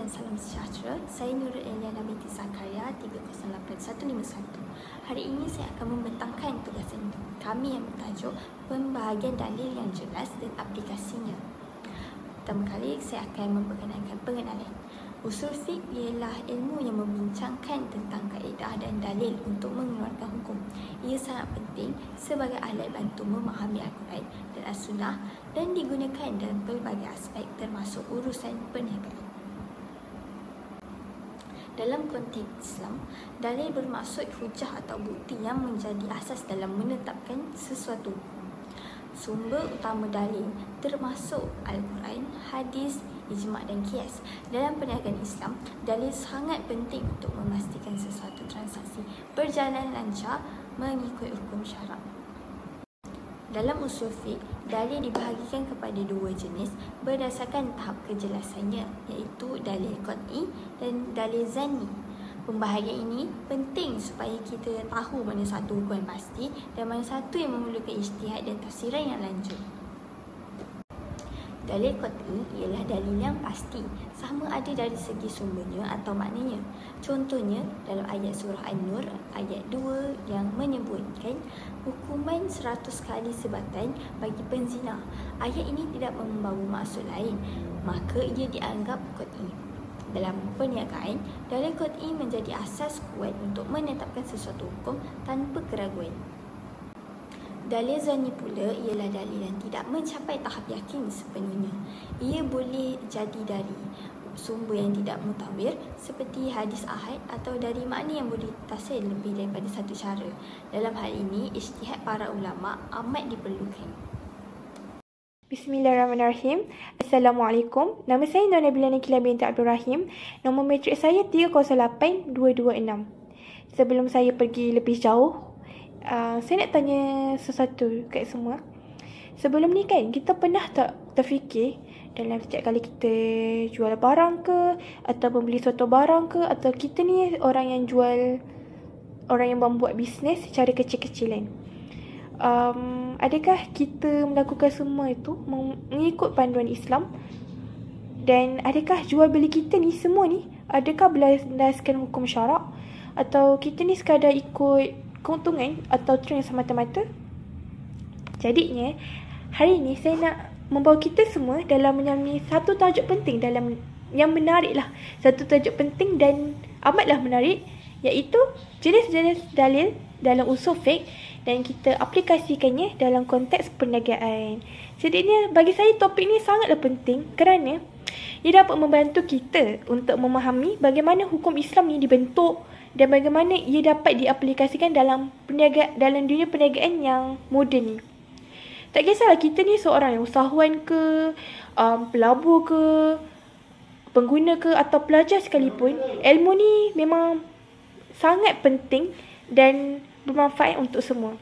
dan salam sejahtera. Saya Nurul Eliana binti Zakaria 308151. Hari ini saya akan membentangkan tugasan kami yang bertajuk Pembahagian Dalil yang Jelas dan Aplikasinya. Pertama kali saya akan memperkenalkan pengenalan. Usul fiqh ialah ilmu yang membincangkan tentang kaedah dan dalil untuk mengeluarkan hukum. Ia sangat penting sebagai alat bantu memahami Al-Quran dan As-Sunnah dan digunakan dalam pelbagai aspek termasuk urusan perniagaan. Dalam konteks Islam, dalil bermaksud hujah atau bukti yang menjadi asas dalam menetapkan sesuatu. Sumber utama dalil termasuk Al-Quran, hadis, ijma' dan qiyas. Dalam perniagaan Islam, dalil sangat penting untuk memastikan sesuatu transaksi berjalan lancar mengikut hukum syarak. Dalam usul fiqh, dalil dibahagikan kepada dua jenis berdasarkan tahap kejelasannya, iaitu dalil qat'i dan dalil zanni. Pembahagian ini penting supaya kita tahu mana satu hukum yang pasti dan mana satu yang memerlukan ijtihad dan tafsiran yang lanjut. Dalil qat'i ialah dalil yang pasti, sama ada dari segi sumbernya atau maknanya. Contohnya dalam ayat surah An-Nur ayat 2 yang menyebutkan hukuman 100 kali sebatan bagi penzina. Ayat ini tidak membawa maksud lain, maka ia dianggap qat'i. Dalam perniagaan, dalil qat'i menjadi asas kuat untuk menetapkan sesuatu hukum tanpa keraguan. Dalil zanni pula ialah dalil yang tidak mencapai tahap yakin sepenuhnya. Ia boleh jadi dari sumber yang tidak mutawir seperti hadis ahad atau dari makna yang boleh ditafsir lebih daripada satu cara. Dalam hal ini, ijtihad para ulama amat diperlukan. Bismillahirrahmanirrahim. Assalamualaikum. Nama saya Nur Nabila Nikila binti Abdul Rahim. Nombor matrik saya 308226. Sebelum saya pergi lebih jauh, saya nak tanya sesuatu kat semua. Sebelum ni kan, kita pernah tak terfikir dalam setiap kali kita jual barang ke, atau membeli suatu barang ke, atau kita ni orang yang jual, orang yang membuat bisnes secara kecil-kecilan, adakah kita melakukan semua itu mengikut panduan Islam? Dan adakah jual beli kita ni semua ni adakah berdasarkan hukum syarak, atau kita ni sekadar ikut keuntungan atau trend semata-mata? Jadinya, hari ini saya nak membawa kita semua dalam menyamai satu tajuk penting dalam yang menarik lah. Satu tajuk penting dan amatlah menarik, iaitu jenis-jenis dalil dalam usul fiqh dan kita aplikasikannya dalam konteks perniagaan. Jadinya, bagi saya topik ni sangatlah penting kerana ia dapat membantu kita untuk memahami bagaimana hukum Islam ni dibentuk dan bagaimana ia dapat diaplikasikan dalam dunia perniagaan yang moden ni. Tak kisahlah kita ni seorang yang usahawan ke, pelabur ke, pengguna ke atau pelajar sekalipun, ilmu ni memang sangat penting dan bermanfaat untuk semua.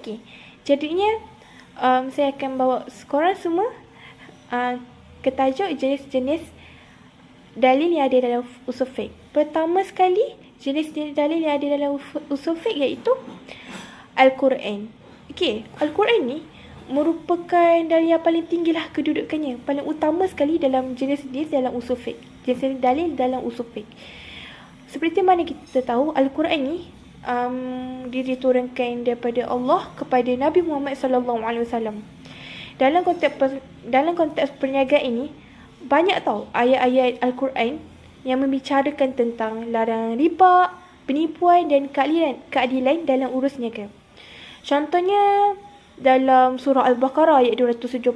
Okay. Jadinya saya akan bawa korang semua ke tajuk jenis-jenis dalil yang ada dalam usul fiqh. Pertama sekali, jenis-jenis dalil yang ada dalam usul fiqh iaitu Al-Quran. Okey, Al-Quran ni merupakan dalil yang paling tinggilah kedudukannya, paling utama sekali dalam jenis-jenis dalam usul fiqh. Jenis dalil dalam usul fiqh. Seperti mana kita tahu, Al-Quran ni diturunkan daripada Allah kepada Nabi Muhammad SAW. Dalam konteks perniagaan ini, banyak tahu ayat-ayat Al-Quran yang membicarakan tentang larangan riba, penipuan dan keadilan dalam urus niaga. Contohnya dalam surah Al-Baqarah ayat 275,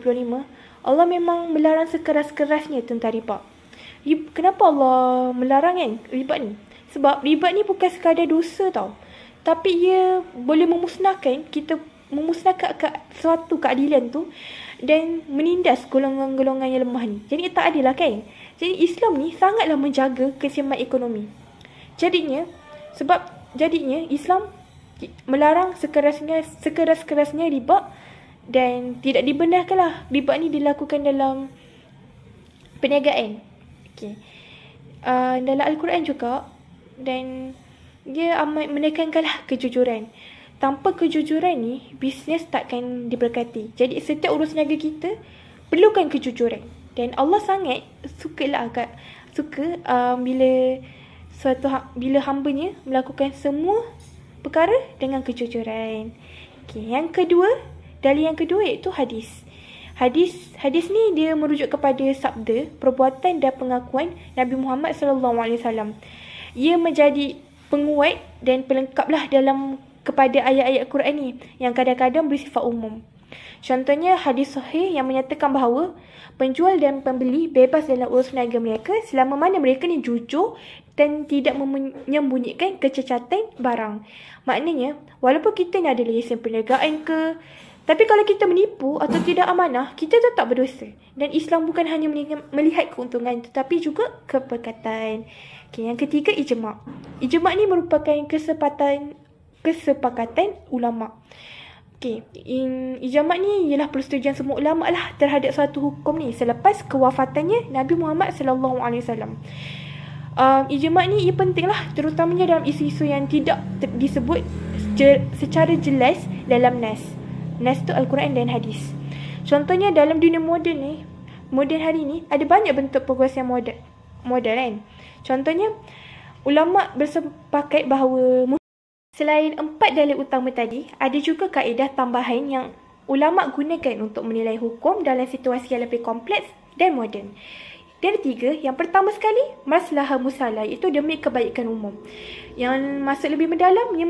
Allah memang melarang sekeras-kerasnya tentang riba. Kenapa Allah melarang kan riba ni? Sebab riba ni bukan sekadar dosa tau, tapi ia boleh memusnahkan suatu keadilan tu dan menindas golongan-golongan yang lemah ni. Jadi tak adil lah kan? Jadi Islam ni sangatlah menjaga keseimbangan ekonomi. Jadinya Islam melarang sekeras-kerasnya riba dan tidak dibenarkanlah riba ni dilakukan dalam perniagaan. Okay. Dalam Al-Quran juga, dan dia amat menekankanlah kejujuran. Tanpa kejujuran ni, bisnes takkan diberkati. Jadi setiap urus niaga kita perlukan kejujuran. Dan Allah sangat sukalah suka bila hambanya melakukan semua perkara dengan kejujuran. Okey, dalil yang kedua iaitu hadis. Hadis ni dia merujuk kepada sabda, perbuatan dan pengakuan Nabi Muhammad SAW. Ia menjadi penguat dan pelengkaplah kepada ayat-ayat Quran ni yang kadang-kadang bersifat umum. Contohnya hadis sahih yang menyatakan bahawa penjual dan pembeli bebas dalam urusan niaga mereka selama mana mereka ni jujur dan tidak menyembunyikan kecacatan barang. Maknanya, walaupun kita ni ada lesen perniagaan ke, tapi kalau kita menipu atau tidak amanah, kita tetap berdosa. Dan Islam bukan hanya melihat keuntungan tetapi juga keberkatan. Okay, yang ketiga, ijma'. Ijma' ni merupakan kesepakatan ulama'. Okay, ijma' ni ialah persetujuan semua ulama' lah terhadap suatu hukum ni selepas kewafatannya Nabi Muhammad SAW. Ijma' ni ia penting lah, terutamanya dalam isu-isu yang tidak disebut secara jelas dalam nas. Nas tu Al-Quran dan hadis. Contohnya dalam dunia moden hari ni ada banyak bentuk perkongsian modal kan. Contohnya ulama' bersepakat bahawa selain 4 dalil utama tadi, ada juga kaedah tambahan yang ulama' gunakan untuk menilai hukum dalam situasi yang lebih kompleks dan moden. Dan tiga, yang pertama sekali, maslahah musalah, iaitu demi kebaikan umum. Yang masuk lebih mendalam, yang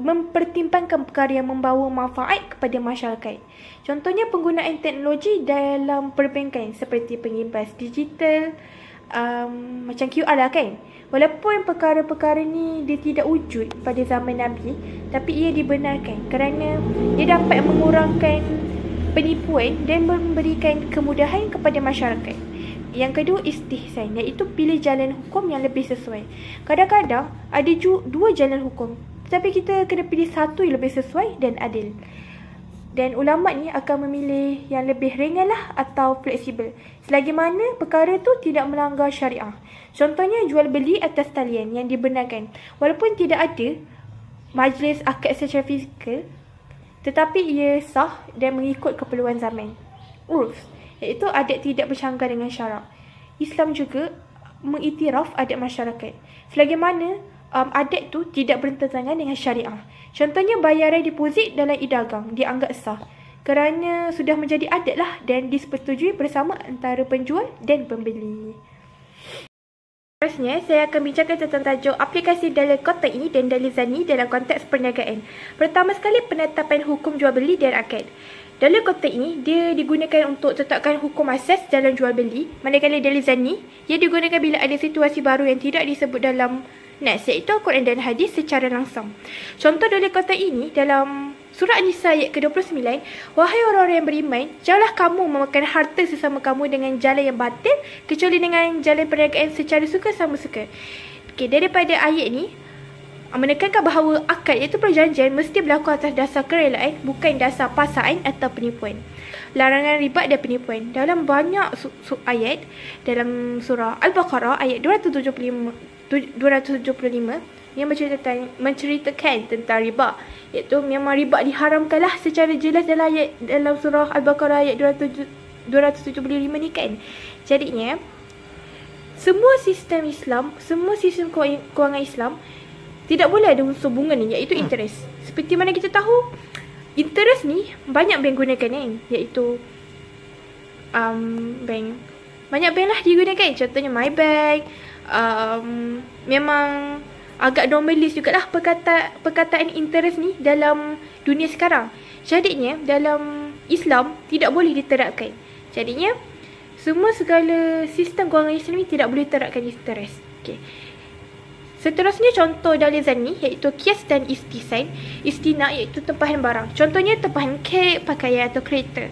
mempertimbangkan perkara yang membawa manfaat kepada masyarakat. Contohnya penggunaan teknologi dalam perbankan seperti pengimbas digital, macam QR lah kan. Walaupun perkara-perkara ni dia tidak wujud pada zaman Nabi, tapi ia dibenarkan kerana dia dapat mengurangkan penipuan dan memberikan kemudahan kepada masyarakat. Yang kedua, istihsan, iaitu pilih jalan hukum yang lebih sesuai. Kadang-kadang ada dua jalan hukum, tapi kita kena pilih satu yang lebih sesuai dan adil. Dan ulama' ni akan memilih yang lebih ringan lah atau fleksibel, selagi mana perkara tu tidak melanggar syariah. Contohnya jual beli atas talian yang dibenarkan, walaupun tidak ada majlis akad secara fizikal, tetapi ia sah dan mengikut keperluan zaman. Urf, iaitu adat tidak bersanggar dengan syarak. Islam juga mengiktiraf adat masyarakat, selagi mana adat tu tidak bertentangan dengan syariah. Contohnya bayaran deposit dalam e-dagang dianggap sah kerana sudah menjadi adat lah dan disetujui bersama antara penjual dan pembeli. Seterusnya, saya akan bincangkan tentang tajuk aplikasi dalil qat'i dan dalil zanni dalam konteks perniagaan. Pertama sekali, penetapan hukum jual beli dan akad. Dalil qat'i dia digunakan untuk tetapkan hukum asas dalam jual beli, manakala dalil zanni ia digunakan bila ada situasi baru yang tidak disebut dalam nas, iaitu Al-Quran dan hadis secara langsung. Contoh dalil qat'i ini dalam surah An-Nisa ayat ke-29, wahai orang-orang yang beriman, janganlah kamu memakan harta sesama kamu dengan jalan yang batil kecuali dengan jalan perniagaan secara suka sama suka. Okey, daripada ayat ni menekankan bahawa akad iaitu perjanjian mesti berlaku atas dasar kerelaan, bukan dasar paksaan atau penipuan. Larangan riba dan penipuan. Dalam banyak ayat dalam surah Al-Baqarah ayat 275 yang menceritakan tentang riba, iaitu memang riba diharamkanlah secara jelas dalam surah Al-Baqarah ayat 275 ni kan. Jadinya semua sistem Islam, semua sistem kewangan Islam tidak boleh ada unsur bunga ni, iaitu interest. Seperti mana kita tahu, interest ni banyak bank gunakan kan, iaitu bank. Banyak bank lah digunakan. Contohnya MyBank. Memang agak normalis jugalah perkataan interest ni dalam dunia sekarang. Jadinya dalam Islam tidak boleh diterapkan. Jadinya segala sistem kewangan Islam ni tidak boleh terapkan interest. Okay. Seterusnya contoh dalil zanni iaitu qiyas dan istihsan. Istina iaitu tempahan barang. Contohnya tempahan kek, pakaian atau kereta.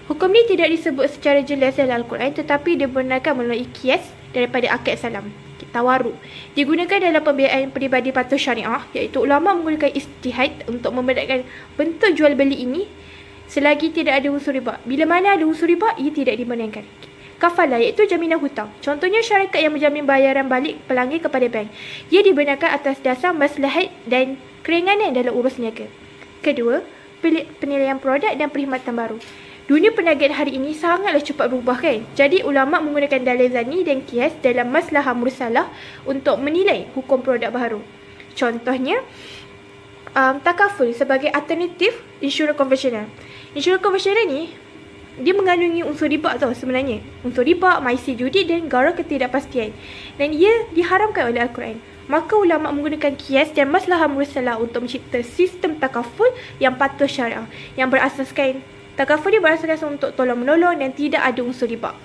Hukum ni tidak disebut secara jelas dalam Al-Quran, tetapi dibenarkan melalui qiyas daripada akad salam, tawaruk. Digunakan dalam pembiayaan peribadi patuh syariah, iaitu ulama menggunakan ijtihad untuk membedakan bentuk jual beli ini selagi tidak ada unsur riba. Bila mana ada unsur riba, ia tidak dibenarkan. Kafalah iaitu jaminan hutang. Contohnya syarikat yang menjamin bayaran balik pelanggan kepada bank. Ia dibenarkan atas dasar maslahat dan keringanan dalam urus niaga. Kedua, penilaian produk dan perkhidmatan baru. Dunia perniagaan hari ini sangatlah cepat berubah kan. Jadi ulama menggunakan dalil zanni dan qiyas dalam maslahah mursalah untuk menilai hukum produk baharu. Contohnya, takaful sebagai alternatif insurans konvensional. Insurans konvensional ni dia mengandungi unsur riba tau sebenarnya. Unsur riba, maisi judi dan garam ketidakpastian. Dan ia diharamkan oleh Al-Quran. Maka ulama menggunakan qiyas dan maslahah mursalah untuk mencipta sistem takaful yang patuh syariah, yang berasaskan takaful dia berasaskan untuk tolong-menolong dan tidak ada unsur riba.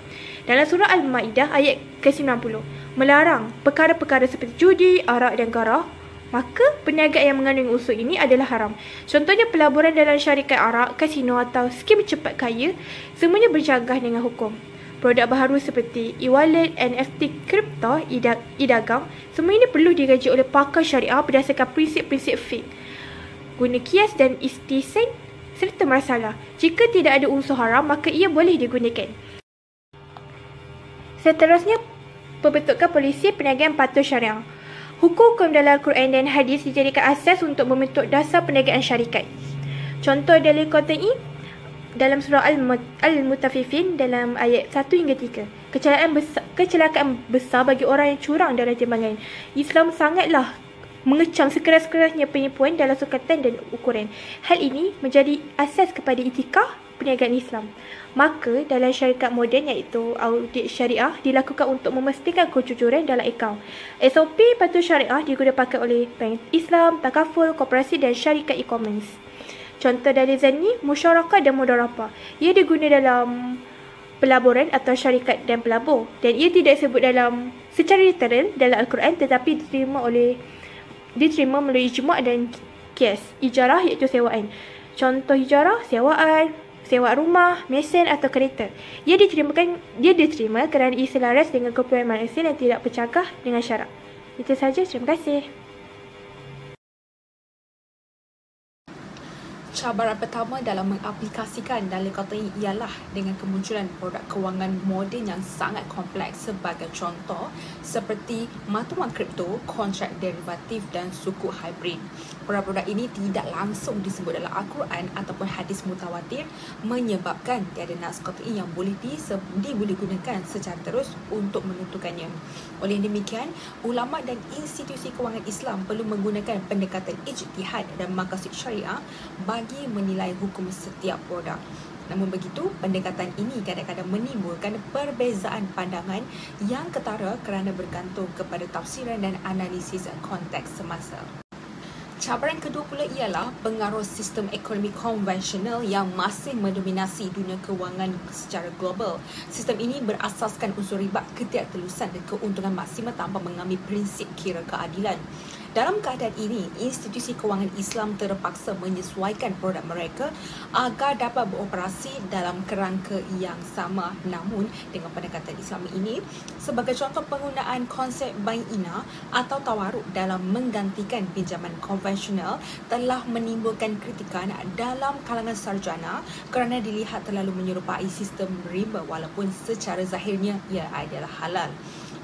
Dalam surah Al-Ma'idah ayat ke-90 melarang perkara-perkara seperti judi, arak dan garah. Maka perniagaan yang mengandungi unsur ini adalah haram. Contohnya pelaburan dalam syarikat arak, kasino atau skim cepat kaya, semuanya bercanggah dengan hukum. Produk baharu seperti e-wallet, NFT, kripto, e-dagang, semua ini perlu diraja oleh pakar syariah berdasarkan prinsip-prinsip fiqh. Guna qiyas dan istihsan serta masalah. Jika tidak ada unsur haram, maka ia boleh digunakan. Seterusnya, pembentukan polisi perniagaan patuh syariah. Hukum-hukum dalam Al-Quran dan hadis dijadikan asas untuk membentuk dasar perniagaan syarikat. Contoh dalil qat'i dalam surah Al-Mutaffifin dalam ayat 1 hingga 3. Kecelakaan besar bagi orang yang curang dalam timbangan. Islam sangatlah mengecam sekeras-kerasnya penipuan dalam sukatan dan ukuran. Hal ini menjadi asas kepada etika perniagaan Islam. Maka dalam syarikat moden iaitu audit syariah dilakukan untuk memastikan kejujuran dalam akaun. SOP patuh syariah digunakan oleh bank Islam, takaful, koperasi dan syarikat e-commerce. Contoh dalil zanni, musyarakah dan mudarabah. Ia digunakan dalam pelaburan atau syarikat dan pelabur, dan ia tidak disebut secara literal dalam Al-Quran, tetapi diterima melalui ijma' dan qiyas. Ijarah iaitu sewaan. Contoh ijarah, sewa rumah, mesin atau kereta. Dia diterima kerana ia selaras dengan keperluan manusia dan tidak bercanggah dengan syarak. Itu saja, terima kasih. Cabaran pertama dalam mengaplikasikan dalil qat'i ialah dengan kemunculan produk kewangan moden yang sangat kompleks. Sebagai contoh, seperti mata wang kripto, kontrak derivatif dan suku hybrid. Produk-produk ini tidak langsung disebut dalam Al-Quran ataupun hadis mutawatir, menyebabkan tiada nas qat'i yang boleh digunakan secara terus untuk menentukannya. Oleh demikian, ulama dan institusi kewangan Islam perlu menggunakan pendekatan ijtihad dan maqasid syariah bagi menilai hukum setiap produk. Namun begitu, pendekatan ini kadang-kadang menimbulkan perbezaan pandangan yang ketara kerana bergantung kepada tafsiran dan analisis konteks semasa. Cabaran kedua pula ialah pengaruh sistem ekonomi konvensional yang masih mendominasi dunia kewangan secara global. Sistem ini berasaskan unsur riba, ketidaktelusan dan keuntungan maksimal tanpa mengambil prinsip kira keadilan. Dalam keadaan ini, institusi kewangan Islam terpaksa menyesuaikan produk mereka agar dapat beroperasi dalam kerangka yang sama. Namun, dengan pendekatan Islam ini, sebagai contoh penggunaan konsep bai-ina atau tawaruk dalam menggantikan pinjaman konvensional telah menimbulkan kritikan dalam kalangan sarjana kerana dilihat terlalu menyerupai sistem riba walaupun secara zahirnya ia adalah halal.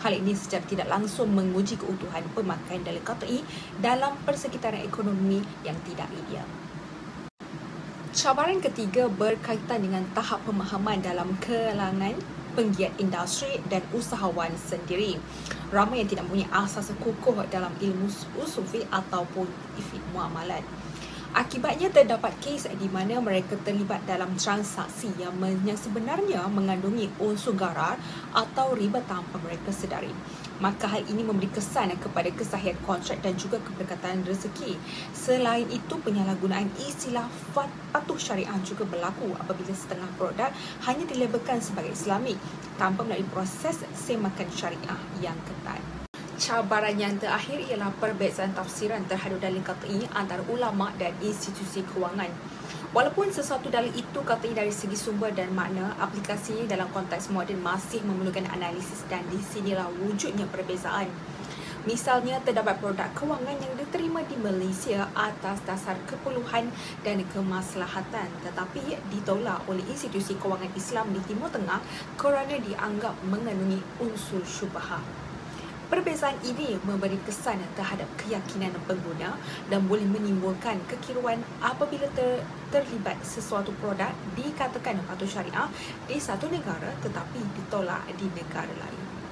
Hal ini secara tidak langsung menguji keutuhan pemakaian dalil qat'i dalam persekitaran ekonomi yang tidak ideal. Cabaran ketiga berkaitan dengan tahap pemahaman dalam kalangan penggiat industri dan usahawan sendiri. Ramai yang tidak mempunyai asas kukuh dalam ilmu usul fiqh ataupun fiqh muamalat. Akibatnya terdapat kes di mana mereka terlibat dalam transaksi yang sebenarnya mengandungi unsur gharar atau riba tanpa mereka sedari. Maka hal ini memberi kesan kepada kesahihan kontrak dan juga keberkatan rezeki. Selain itu, penyalahgunaan istilah patuh syariah juga berlaku apabila setengah produk hanya dilabelkan sebagai Islamik tanpa melalui proses semakan syariah yang ketat. Cabaran yang terakhir ialah perbezaan tafsiran terhadap dalil qat'i antara ulama dan institusi kewangan. Walaupun sesuatu dalil itu qat'i dari segi sumber dan makna, aplikasinya dalam konteks moden masih memerlukan analisis dan di sinilah wujudnya perbezaan. Misalnya, terdapat produk kewangan yang diterima di Malaysia atas dasar keperluan dan kemaslahatan tetapi ditolak oleh institusi kewangan Islam di Timur Tengah kerana dianggap mengandungi unsur syubhah. Perbezaan ini memberi kesan terhadap keyakinan pengguna dan boleh menimbulkan kekeliruan apabila terlibat sesuatu produk dikatakan patuh syariah di satu negara tetapi ditolak di negara lain.